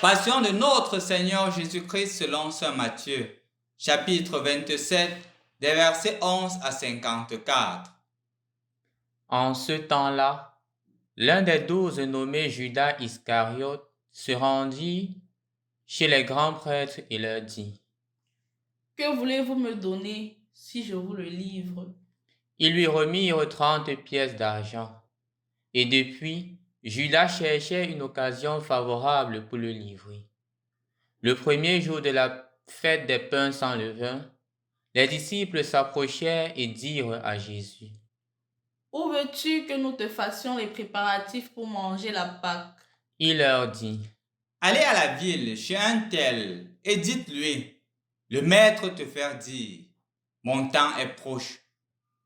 Passion de notre Seigneur Jésus-Christ selon saint Matthieu, chapitre 27, des versets 11 à 54. En ce temps-là, l'un des 12 nommé Judas Iscariote se rendit chez les grands prêtres et leur dit: « Que voulez-vous me donner si je vous le livre ?» Ils lui remirent 30 pièces d'argent. Et depuis, Judas cherchait une occasion favorable pour le livrer. Le premier jour de la fête des pains sans levain, les disciples s'approchèrent et dirent à Jésus: « Où veux-tu que nous te fassions les préparatifs pour manger la Pâque ?» Il leur dit: « Allez à la ville chez un tel et dites-lui, le maître te fait dire, mon temps est proche.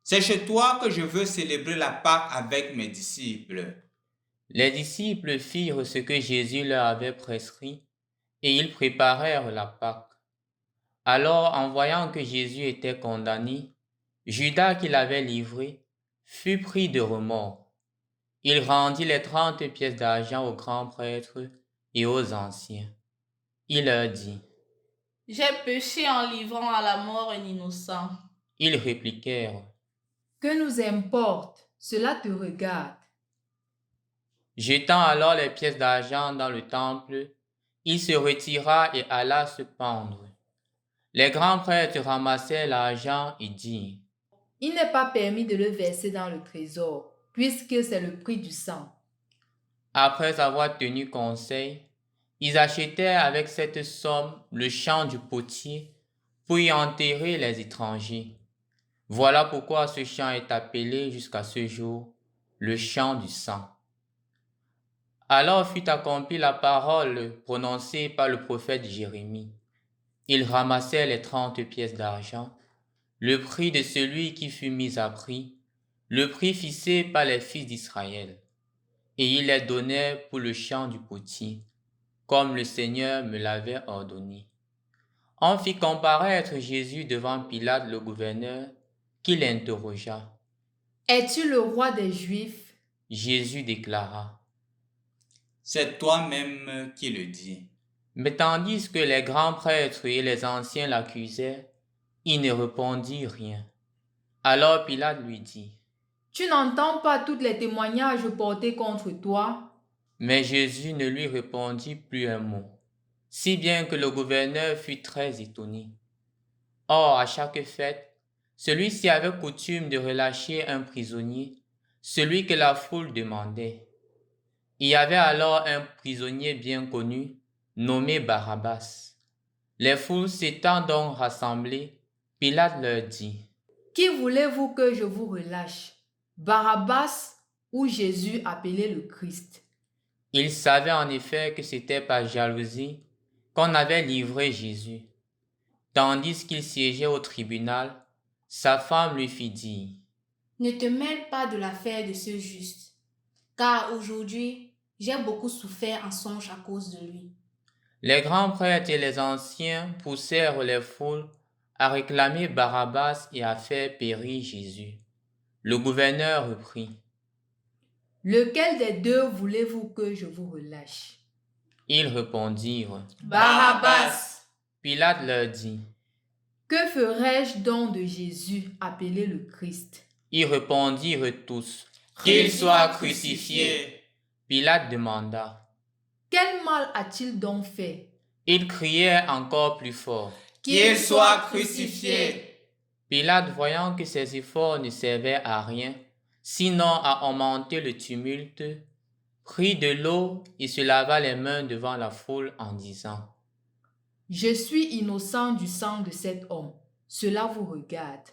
C'est chez toi que je veux célébrer la Pâque avec mes disciples. » Les disciples firent ce que Jésus leur avait prescrit, et ils préparèrent la Pâque. Alors, en voyant que Jésus était condamné, Judas qui l'avait livré fut pris de remords. Il rendit les 30 pièces d'argent aux grands prêtres et aux anciens. Il leur dit: « J'ai péché en livrant à la mort un innocent. » Ils répliquèrent: « Que nous importe, cela te regarde. » Jetant alors les pièces d'argent dans le temple, il se retira et alla se pendre. Les grands prêtres ramassèrent l'argent et dirent: « Il n'est pas permis de le verser dans le trésor, puisque c'est le prix du sang. » Après avoir tenu conseil, ils achetèrent avec cette somme le champ du potier pour y enterrer les étrangers. Voilà pourquoi ce champ est appelé jusqu'à ce jour le champ du sang. Alors fut accomplie la parole prononcée par le prophète Jérémie. Ils ramassèrent les 30 pièces d'argent, le prix de celui qui fut mis à prix, le prix fixé par les fils d'Israël. Et ils les donnèrent pour le champ du potier, comme le Seigneur me l'avait ordonné. On fit comparaître Jésus devant Pilate le gouverneur, qui l'interrogea. « Es-tu le roi des Juifs ?» Jésus déclara: « C'est toi-même qui le dis. » Mais tandis que les grands prêtres et les anciens l'accusaient, il ne répondit rien. Alors Pilate lui dit: « Tu n'entends pas tous les témoignages portés contre toi? » Mais Jésus ne lui répondit plus un mot, si bien que le gouverneur fut très étonné. Or, à chaque fête, celui-ci avait coutume de relâcher un prisonnier, celui que la foule demandait. Il y avait alors un prisonnier bien connu, nommé Barabbas. Les foules s'étant donc rassemblées, Pilate leur dit: « Qui voulez-vous que je vous relâche, Barabbas ou Jésus appelé le Christ ?» Il savait en effet que c'était par jalousie qu'on avait livré Jésus. Tandis qu'il siégeait au tribunal, sa femme lui fit dire: « Ne te mêle pas de l'affaire de ce juste, car aujourd'hui, j'ai beaucoup souffert en songe à cause de lui. » Les grands prêtres et les anciens poussèrent les foules à réclamer Barabbas et à faire périr Jésus. Le gouverneur reprit: « Lequel des deux voulez-vous que je vous relâche? » Ils répondirent: « Barabbas !» Pilate leur dit: « Que ferais-je donc de Jésus appelé le Christ? » Ils répondirent tous: Qu'il soit crucifié. Pilate demanda: Quel mal a-t-il donc fait? Ils crièrent encore plus fort: Qu'il soit crucifié. Pilate, voyant que ses efforts ne servaient à rien, sinon à augmenter le tumulte, prit de l'eau et se lava les mains devant la foule en disant: « Je suis innocent du sang de cet homme. Cela vous regarde. »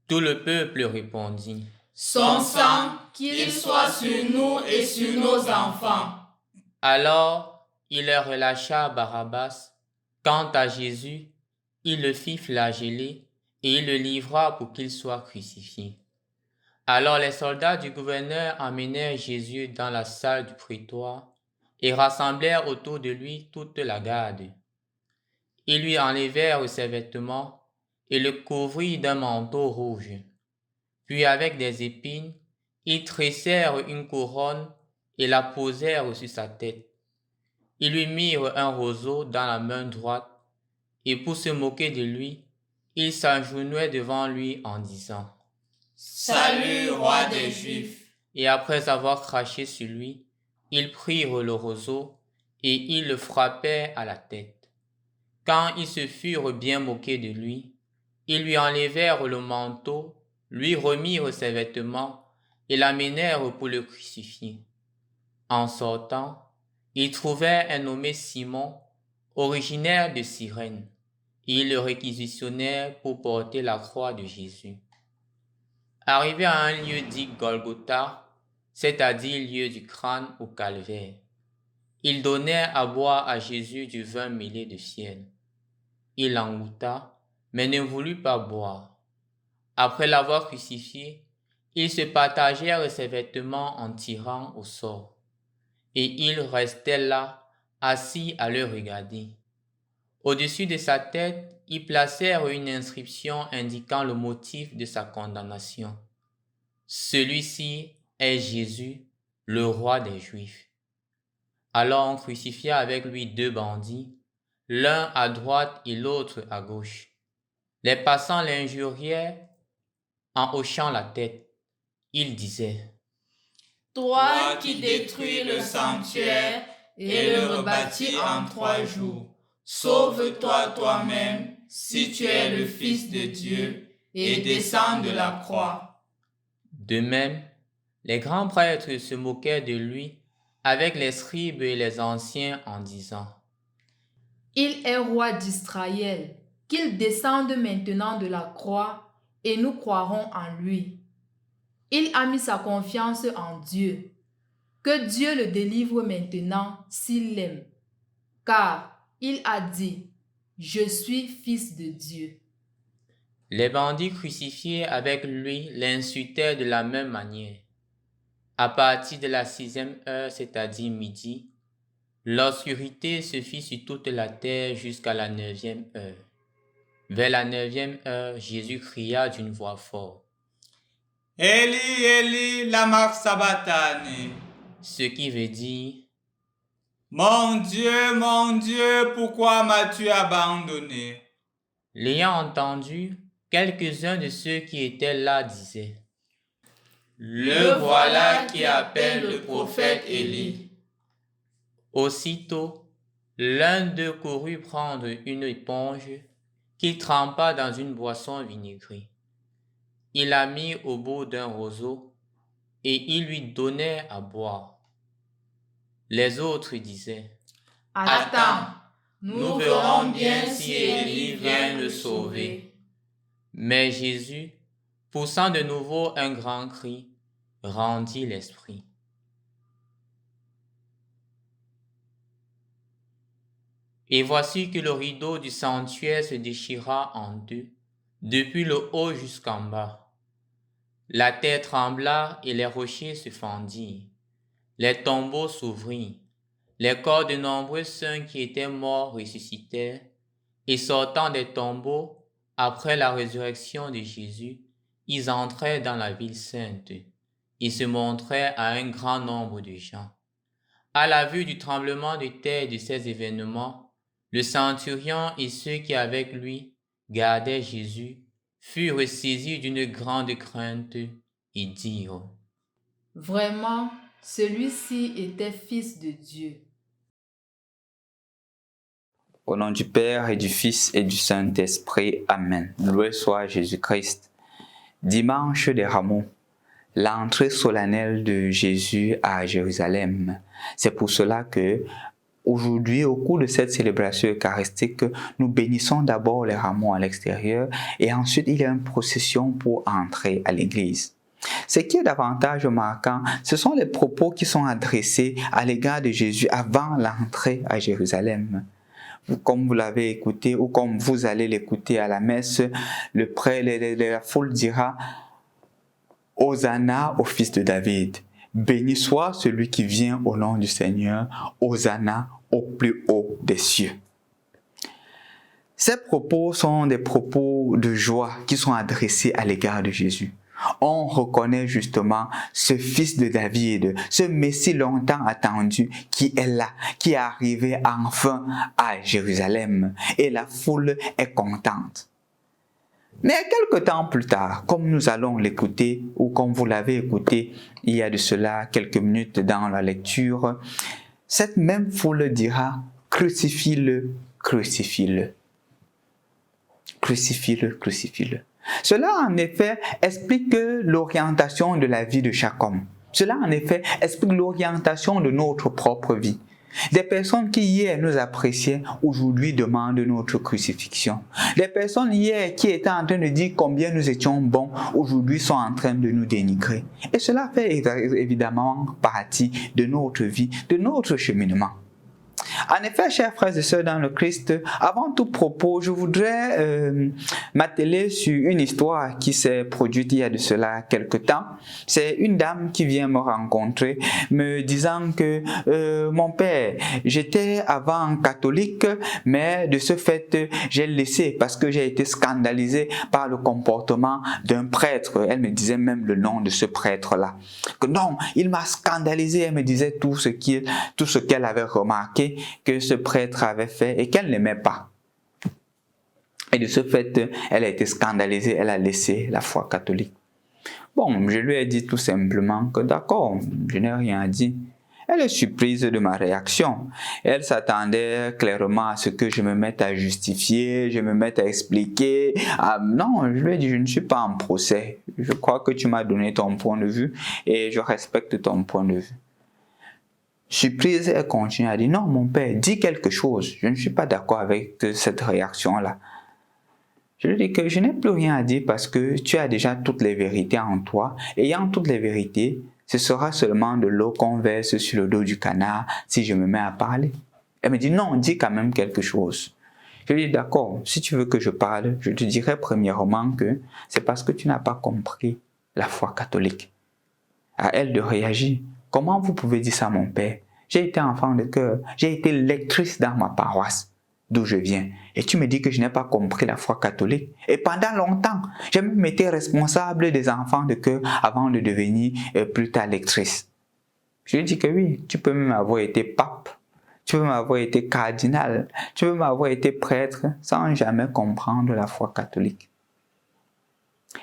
Tout le peuple répondit: Son sang, qu'il soit sur nous et sur nos enfants. Alors il leur relâcha Barabbas. Quant à Jésus, il le fit flageller et il le livra pour qu'il soit crucifié. Alors les soldats du gouverneur emmenèrent Jésus dans la salle du prétoire et rassemblèrent autour de lui toute la garde. Ils lui enlevèrent ses vêtements et le couvrirent d'un manteau rouge. Puis avec des épines, ils tressèrent une couronne et la posèrent sur sa tête. Ils lui mirent un roseau dans la main droite, et pour se moquer de lui, ils s'agenouillaient devant lui en disant « Salut, roi des Juifs. » Et après avoir craché sur lui, ils prirent le roseau et ils le frappèrent à la tête. Quand ils se furent bien moqués de lui, ils lui enlevèrent le manteau, lui remirent ses vêtements et l'amenèrent pour le crucifier. En sortant, ils trouvèrent un nommé Simon, originaire de Cyrène. Ils le réquisitionnèrent pour porter la croix de Jésus. Arrivé à un lieu dit Golgotha, c'est-à-dire lieu du crâne au calvaire, ils donnèrent à boire à Jésus du vin mêlé de fiel. Il en goûta, mais ne voulut pas boire. Après l'avoir crucifié, ils se partagèrent ses vêtements en tirant au sort, et ils restaient là, assis à le regarder. Au-dessus de sa tête, ils placèrent une inscription indiquant le motif de sa condamnation. Celui-ci est Jésus, le roi des Juifs. Alors on crucifia avec lui 2 bandits, l'un à droite et l'autre à gauche. Les passants l'injurièrent en hochant la tête. Ils disaient « Toi qui détruis le sanctuaire et le rebâtis en 3 jours, sauve-toi toi-même si tu es le Fils de Dieu et descends de la croix. » De même, les grands prêtres se moquaient de lui avec les scribes et les anciens en disant « Il est roi d'Israël, qu'il descende maintenant de la croix et nous croirons en lui. Il a mis sa confiance en Dieu. Que Dieu le délivre maintenant s'il l'aime. Car il a dit, je suis fils de Dieu. » Les bandits crucifiés avec lui l'insultaient de la même manière. À partir de la 6e heure, c'est-à-dire midi, l'obscurité se fit sur toute la terre jusqu'à la 9e heure. Vers la 9e heure, Jésus cria d'une voix forte. « Eli, Eli, lama sabachthani » Ce qui veut dire « Mon Dieu, pourquoi m'as-tu abandonné » L'ayant entendu, quelques-uns de ceux qui étaient là disaient « Le voilà qui appelle le prophète Élie. » Aussitôt, l'un d'eux courut prendre une éponge qu'il trempa dans une boisson vinaigrée. Il la mit au bout d'un roseau et il lui donnait à boire. Les autres disaient « Attends, nous verrons bien si Élie vient le sauver. » Mais Jésus, poussant de nouveau un grand cri, rendit l'esprit. Et voici que le rideau du sanctuaire se déchira en 2, depuis le haut jusqu'en bas. La terre trembla et les rochers se fendirent. Les tombeaux s'ouvrirent. Les corps de nombreux saints qui étaient morts ressuscitèrent, et sortant des tombeaux, après la résurrection de Jésus, ils entrèrent dans la ville sainte. Ils se montrèrent à un grand nombre de gens. À la vue du tremblement de terre et de ces événements, le centurion et ceux qui avec lui gardaient Jésus furent saisis d'une grande crainte et dirent « Vraiment, celui-ci était fils de Dieu. » Au nom du Père et du Fils et du Saint-Esprit. Amen. Loué soit Jésus-Christ. Dimanche des Rameaux, l'entrée solennelle de Jésus à Jérusalem. C'est pour cela que aujourd'hui, au cours de cette célébration eucharistique, nous bénissons d'abord les rameaux à l'extérieur et ensuite il y a une procession pour entrer à l'église. Ce qui est davantage marquant, ce sont les propos qui sont adressés à l'égard de Jésus avant l'entrée à Jérusalem. Comme vous l'avez écouté ou comme vous allez l'écouter à la messe, le prêtre, la foule dira « Hosanna au fils de David ». Béni soit celui qui vient au nom du Seigneur, Hosanna au plus haut des cieux. Ces propos sont des propos de joie qui sont adressés à l'égard de Jésus. on reconnaît justement ce fils de David, ce Messie longtemps attendu qui est là, qui est arrivé enfin à Jérusalem et la foule est contente. Mais quelque temps plus tard, comme nous allons l'écouter ou comme vous l'avez écouté il y a de cela quelques minutes dans la lecture, cette même foule dira « Crucifie-le, crucifie-le. Crucifie-le, crucifie-le. » Cela, en effet, explique l'orientation de la vie de chaque homme. Cela, en effet, explique l'orientation de notre propre vie. Des personnes qui hier nous appréciaient, aujourd'hui demandent notre crucifixion. Des personnes hier qui étaient en train de dire combien nous étions bons, aujourd'hui sont en train de nous dénigrer. Et cela fait évidemment partie de notre vie, de notre cheminement. En effet, chers frères et sœurs dans le Christ, avant tout propos, je voudrais m'atteler sur une histoire qui s'est produite il y a de cela quelque temps. C'est une dame qui vient me rencontrer, me disant que mon père, j'étais avant catholique, mais de ce fait, j'ai laissé parce que j'ai été scandalisée par le comportement d'un prêtre. Elle me disait même le nom de ce prêtre-là. Que non, il m'a scandalisée, elle me disait tout ce qu'elle avait remarqué que ce prêtre avait fait et qu'elle n'aimait pas. Et de ce fait, elle a été scandalisée, elle a laissé la foi catholique. Bon, je lui ai dit tout simplement que d'accord, je n'ai rien dit. Elle est surprise de ma réaction. Elle s'attendait clairement à ce que je me mette à justifier, je me mette à expliquer. Non, je lui ai dit, je ne suis pas en procès. Je crois que tu m'as donné ton point de vue et je respecte ton point de vue. Surprise, elle continue à dire, non, mon père, dis quelque chose. Je ne suis pas d'accord avec cette réaction-là. Je lui dis que je n'ai plus rien à dire parce que tu as déjà toutes les vérités en toi. Ayant toutes les vérités, ce sera seulement de l'eau qu'on verse sur le dos du canard si je me mets à parler. Elle me dit, non, dis quand même quelque chose. Je lui dis, d'accord, si tu veux que je parle, je te dirai premièrement que c'est parce que tu n'as pas compris la foi catholique. À elle de réagir. Comment vous pouvez dire ça, mon père? J'ai été enfant de cœur, j'ai été lectrice dans ma paroisse, d'où je viens. Et tu me dis que je n'ai pas compris la foi catholique. Et pendant longtemps, j'ai même été responsable des enfants de cœur avant de devenir plus tard lectrice. Je lui dis que oui, tu peux même avoir été pape, tu peux même avoir été cardinal, tu peux même avoir été prêtre sans jamais comprendre la foi catholique.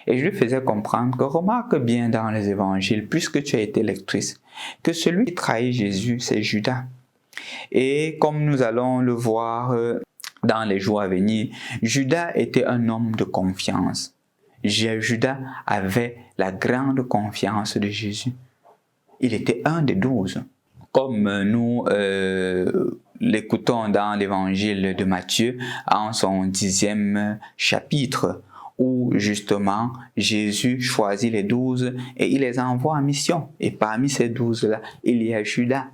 Et je lui faisais comprendre que remarque bien dans les évangiles, puisque tu as été lectrice, que celui qui trahit Jésus, c'est Judas. Et comme nous allons le voir dans les jours à venir, Judas était un homme de confiance. Judas avait la grande confiance de Jésus. Il était un des 12. Comme nous l'écoutons dans l'évangile de Matthieu, en son 10e chapitre, où justement Jésus choisit les 12 et il les envoie en mission. Et parmi ces 12-là, il y a Judas.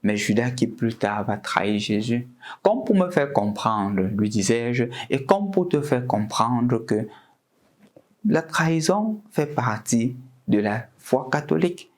Mais Judas qui plus tard va trahir Jésus. Comme pour me faire comprendre, lui disais-je, et comme pour te faire comprendre que la trahison fait partie de la foi catholique.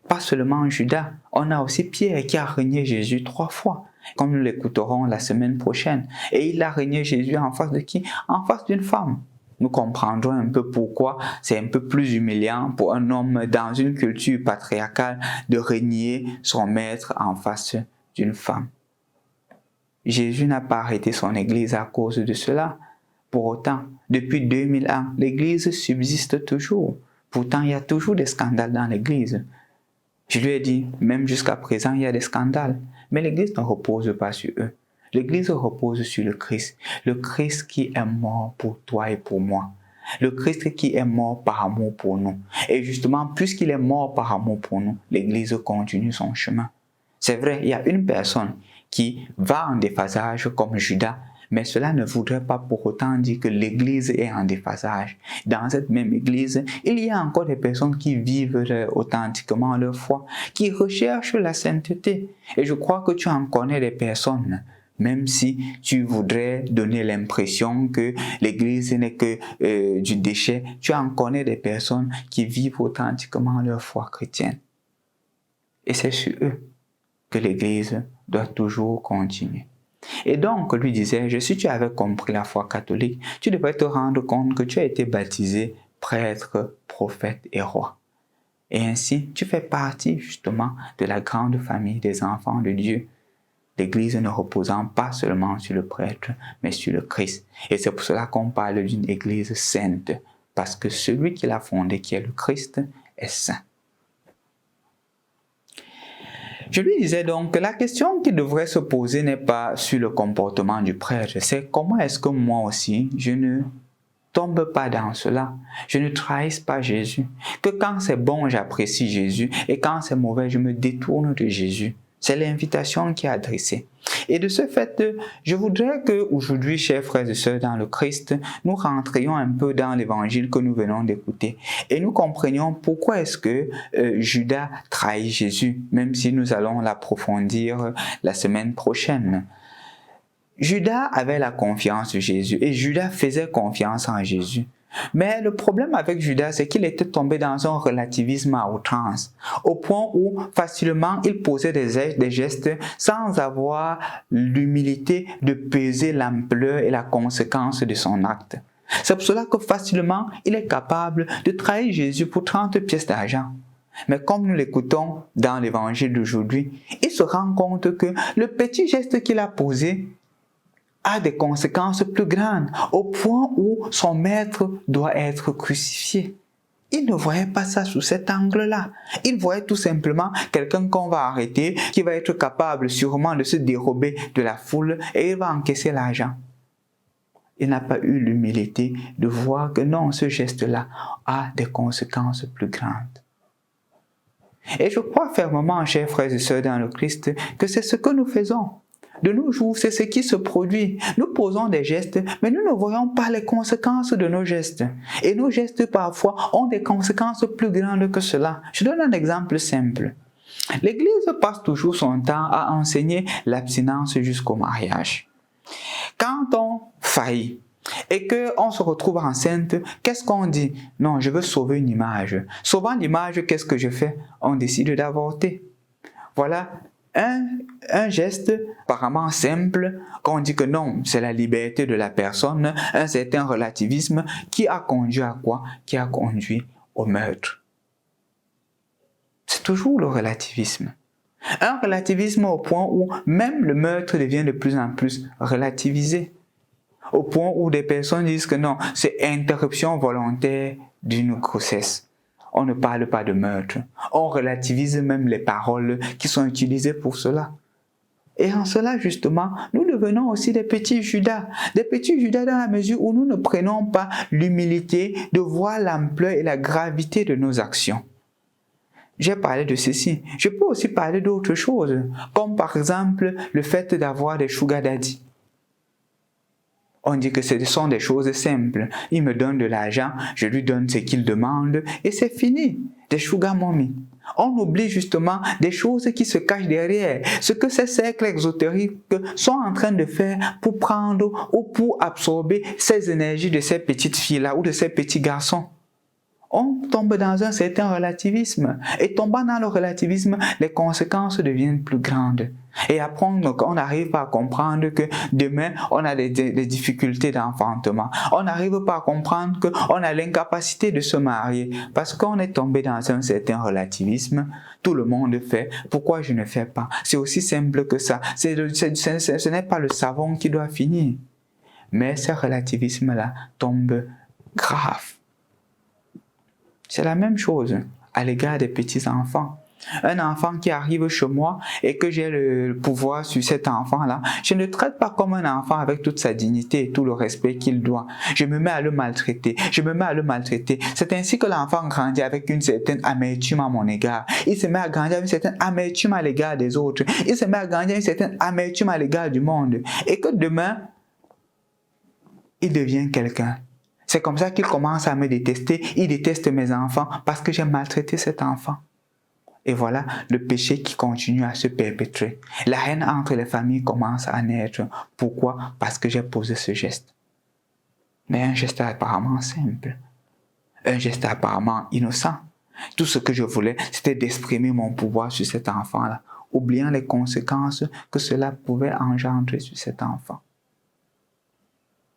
Pas seulement Judas, on a aussi Pierre qui a renié Jésus 3 fois, comme nous l'écouterons la semaine prochaine. Et il a renié Jésus en face de qui? En face d'une femme. Nous comprendrons un peu pourquoi c'est un peu plus humiliant pour un homme dans une culture patriarcale de renier son maître en face d'une femme. Jésus n'a pas arrêté son église à cause de cela. Pour autant, depuis 2000 ans, l'église subsiste toujours. Pourtant, il y a toujours des scandales dans l'église. Je lui ai dit, même jusqu'à présent, il y a des scandales. Mais l'église ne repose pas sur eux. L'église repose sur le Christ qui est mort pour toi et pour moi. Le Christ qui est mort par amour pour nous. Et justement, puisqu'il est mort par amour pour nous, l'église continue son chemin. C'est vrai, il y a une personne qui va en déphasage comme Judas, mais cela ne voudrait pas pour autant dire que l'église est en déphasage. Dans cette même église, il y a encore des personnes qui vivent authentiquement leur foi, qui recherchent la sainteté. Et je crois que tu en connais des personnes. Même si tu voudrais donner l'impression que l'église n'est que du déchet, tu en connais des personnes qui vivent authentiquement leur foi chrétienne. Et c'est sur eux que l'église doit toujours continuer. Et donc, lui disais-je, si tu avais compris la foi catholique, tu devrais te rendre compte que tu as été baptisé prêtre, prophète et roi. Et ainsi, tu fais partie justement de la grande famille des enfants de Dieu. L'Église ne reposant pas seulement sur le prêtre, mais sur le Christ. Et c'est pour cela qu'on parle d'une Église sainte, parce que celui qui l'a fondée, qui est le Christ, est saint. Je lui disais donc que la question qui devrait se poser n'est pas sur le comportement du prêtre, c'est comment est-ce que moi aussi, je ne tombe pas dans cela, je ne trahisse pas Jésus, que quand c'est bon, j'apprécie Jésus, et quand c'est mauvais, je me détourne de Jésus. C'est l'invitation qui est adressée. Et de ce fait, je voudrais qu'aujourd'hui, chers frères et sœurs dans le Christ, nous rentrions un peu dans l'évangile que nous venons d'écouter et nous comprenions pourquoi est-ce que Judas trahit Jésus, même si nous allons l'approfondir la semaine prochaine. Judas avait la confiance de Jésus et Judas faisait confiance en Jésus. Mais le problème avec Judas, c'est qu'il était tombé dans un relativisme à outrance, au point où facilement il posait des gestes sans avoir l'humilité de peser l'ampleur et la conséquence de son acte. C'est pour cela que facilement il est capable de trahir Jésus pour 30 pièces d'argent. Mais comme nous l'écoutons dans l'évangile d'aujourd'hui, il se rend compte que le petit geste qu'il a posé a des conséquences plus grandes, au point où son maître doit être crucifié. Il ne voyait pas ça sous cet angle-là. Il voyait tout simplement quelqu'un qu'on va arrêter, qui va être capable sûrement de se dérober de la foule et il va encaisser l'argent. Il n'a pas eu l'humilité de voir que non, ce geste-là a des conséquences plus grandes. Et je crois fermement, chers frères et sœurs dans le Christ, que c'est ce que nous faisons. De nos jours, c'est ce qui se produit. Nous posons des gestes, mais nous ne voyons pas les conséquences de nos gestes. Et nos gestes, parfois, ont des conséquences plus grandes que cela. Je donne un exemple simple. L'Église passe toujours son temps à enseigner l'abstinence jusqu'au mariage. Quand on faillit et qu'on se retrouve enceinte, qu'est-ce qu'on dit? Non, je veux sauver une image. Sauvant l'image, qu'est-ce que je fais? On décide d'avorter. Voilà un geste apparemment simple, qu'on dit que non, c'est la liberté de la personne, un certain relativisme qui a conduit à quoi? Qui a conduit au meurtre. C'est toujours le relativisme. Un relativisme au point où même le meurtre devient de plus en plus relativisé. Au point où des personnes disent que non, c'est interruption volontaire d'une grossesse. On ne parle pas de meurtre. On relativise même les paroles qui sont utilisées pour cela. Et en cela, justement, nous devenons aussi des petits Judas. Des petits Judas dans la mesure où nous ne prenons pas l'humilité de voir l'ampleur et la gravité de nos actions. J'ai parlé de ceci. Je peux aussi parler d'autres choses, comme par exemple le fait d'avoir des sugar daddy. On dit que ce sont des choses simples. Il me donne de l'argent, je lui donne ce qu'il demande et c'est fini. Des sugar mommy. On oublie justement des choses qui se cachent derrière. Ce que ces cercles exotériques sont en train de faire pour prendre ou pour absorber ces énergies de ces petites filles-là ou de ces petits garçons. On tombe dans un certain relativisme. Et tombant dans le relativisme, les conséquences deviennent plus grandes. Et après, on n'arrive pas à comprendre que demain, on a des difficultés d'enfantement. On n'arrive pas à comprendre qu'on a l'incapacité de se marier. Parce qu'on est tombé dans un certain relativisme. Tout le monde fait. Pourquoi je ne fais pas? C'est aussi simple que ça. Ce n'est pas le savon qui doit finir. Mais ce relativisme-là tombe grave. C'est la même chose à l'égard des petits-enfants. Un enfant qui arrive chez moi et que j'ai le pouvoir sur cet enfant-là, je ne le traite pas comme un enfant avec toute sa dignité et tout le respect qu'il doit. Je me mets à le maltraiter. C'est ainsi que l'enfant grandit avec une certaine amertume à mon égard. Il se met à grandir avec une certaine amertume à l'égard des autres. Il se met à grandir avec une certaine amertume à l'égard du monde. Et que demain, il devient quelqu'un. C'est comme ça qu'il commence à me détester. Il déteste mes enfants parce que j'ai maltraité cet enfant. Et voilà le péché qui continue à se perpétrer. La haine entre les familles commence à naître. Pourquoi? Parce que j'ai posé ce geste. Mais un geste apparemment simple. Un geste apparemment innocent. Tout ce que je voulais, c'était d'exprimer mon pouvoir sur cet enfant-là, oubliant les conséquences que cela pouvait engendrer sur cet enfant.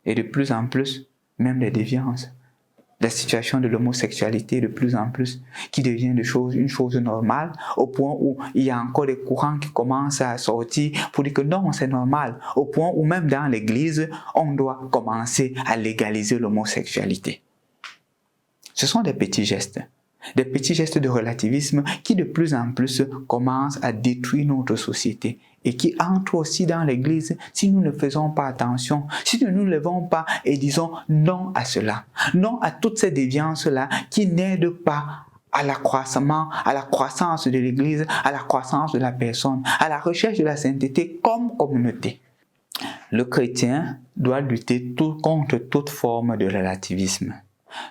Et de plus en plus, même les déviances. la situation de l'homosexualité de plus en plus, qui devient une chose normale, au point où il y a encore des courants qui commencent à sortir pour dire que non, c'est normal, au point où même dans l'église, on doit commencer à légaliser l'homosexualité. Ce sont des petits gestes de relativisme qui de plus en plus commencent à détruire notre société et qui entrent aussi dans l'église si nous ne faisons pas attention, si nous ne nous levons pas et disons non à cela, non à toutes ces déviances-là qui n'aident pas à la croissance de l'église, à la croissance de la personne, à la recherche de la sainteté comme communauté. Le chrétien doit lutter contre toute forme de relativisme.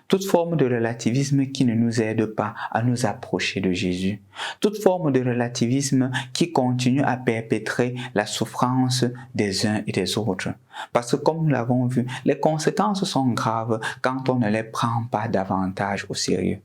Toute forme de relativisme qui ne nous aide pas à nous approcher de Jésus. Toute forme de relativisme qui continue à perpétrer la souffrance des uns et des autres. Parce que comme nous l'avons vu, les conséquences sont graves quand on ne les prend pas davantage au sérieux.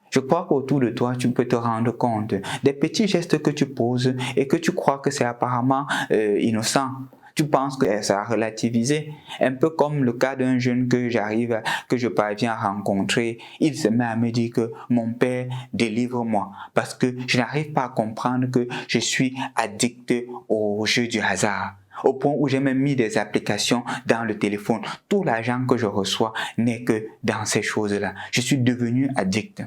Je crois qu'autour de toi, tu peux te rendre compte des petits gestes que tu poses et que tu crois que c'est apparemment innocent. Tu penses que ça a relativisé, un peu comme le cas d'un jeune que je parviens à rencontrer. Il se met à me dire que mon père, délivre-moi, parce que je n'arrive pas à comprendre que je suis addict au jeu du hasard. Au point où j'ai même mis des applications dans le téléphone. Tout l'argent que je reçois n'est que dans ces choses-là. Je suis devenu addict.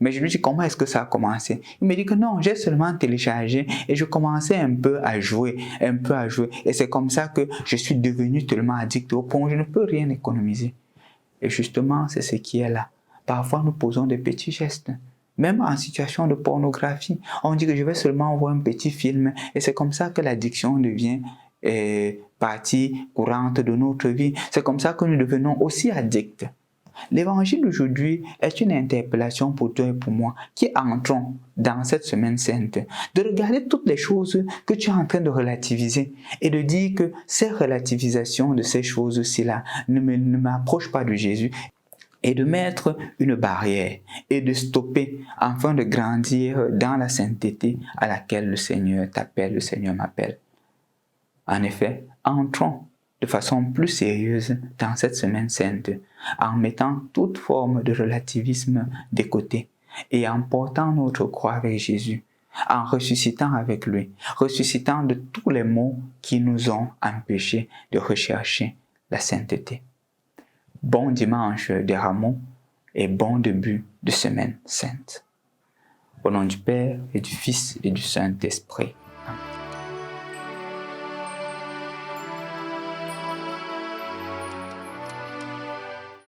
Mais je lui dis, comment est-ce que ça a commencé? Il me dit que non, j'ai seulement téléchargé et je commençais un peu à jouer. Et c'est comme ça que je suis devenu tellement addict au point où je ne peux rien économiser. Et justement, c'est ce qui est là. Parfois, nous posons des petits gestes. Même en situation de pornographie, on dit que je vais seulement voir un petit film et c'est comme ça que l'addiction devient partie courante de notre vie. C'est comme ça que nous devenons aussi addicts. L'évangile d'aujourd'hui est une interpellation pour toi et pour moi qui entrons dans cette semaine sainte, de regarder toutes les choses que tu es en train de relativiser et de dire que ces relativisations de ces choses-ci-là ne m'approchent pas de Jésus et de mettre une barrière et de stopper afin de grandir dans la sainteté à laquelle le Seigneur t'appelle, le Seigneur m'appelle. En effet, entrons de façon plus sérieuse dans cette semaine sainte, en mettant toute forme de relativisme de côté et en portant notre croix avec Jésus, en ressuscitant avec lui, ressuscitant de tous les maux qui nous ont empêchés de rechercher la sainteté. Bon dimanche des Rameaux et bon début de semaine sainte. Au nom du Père et du Fils et du Saint-Esprit.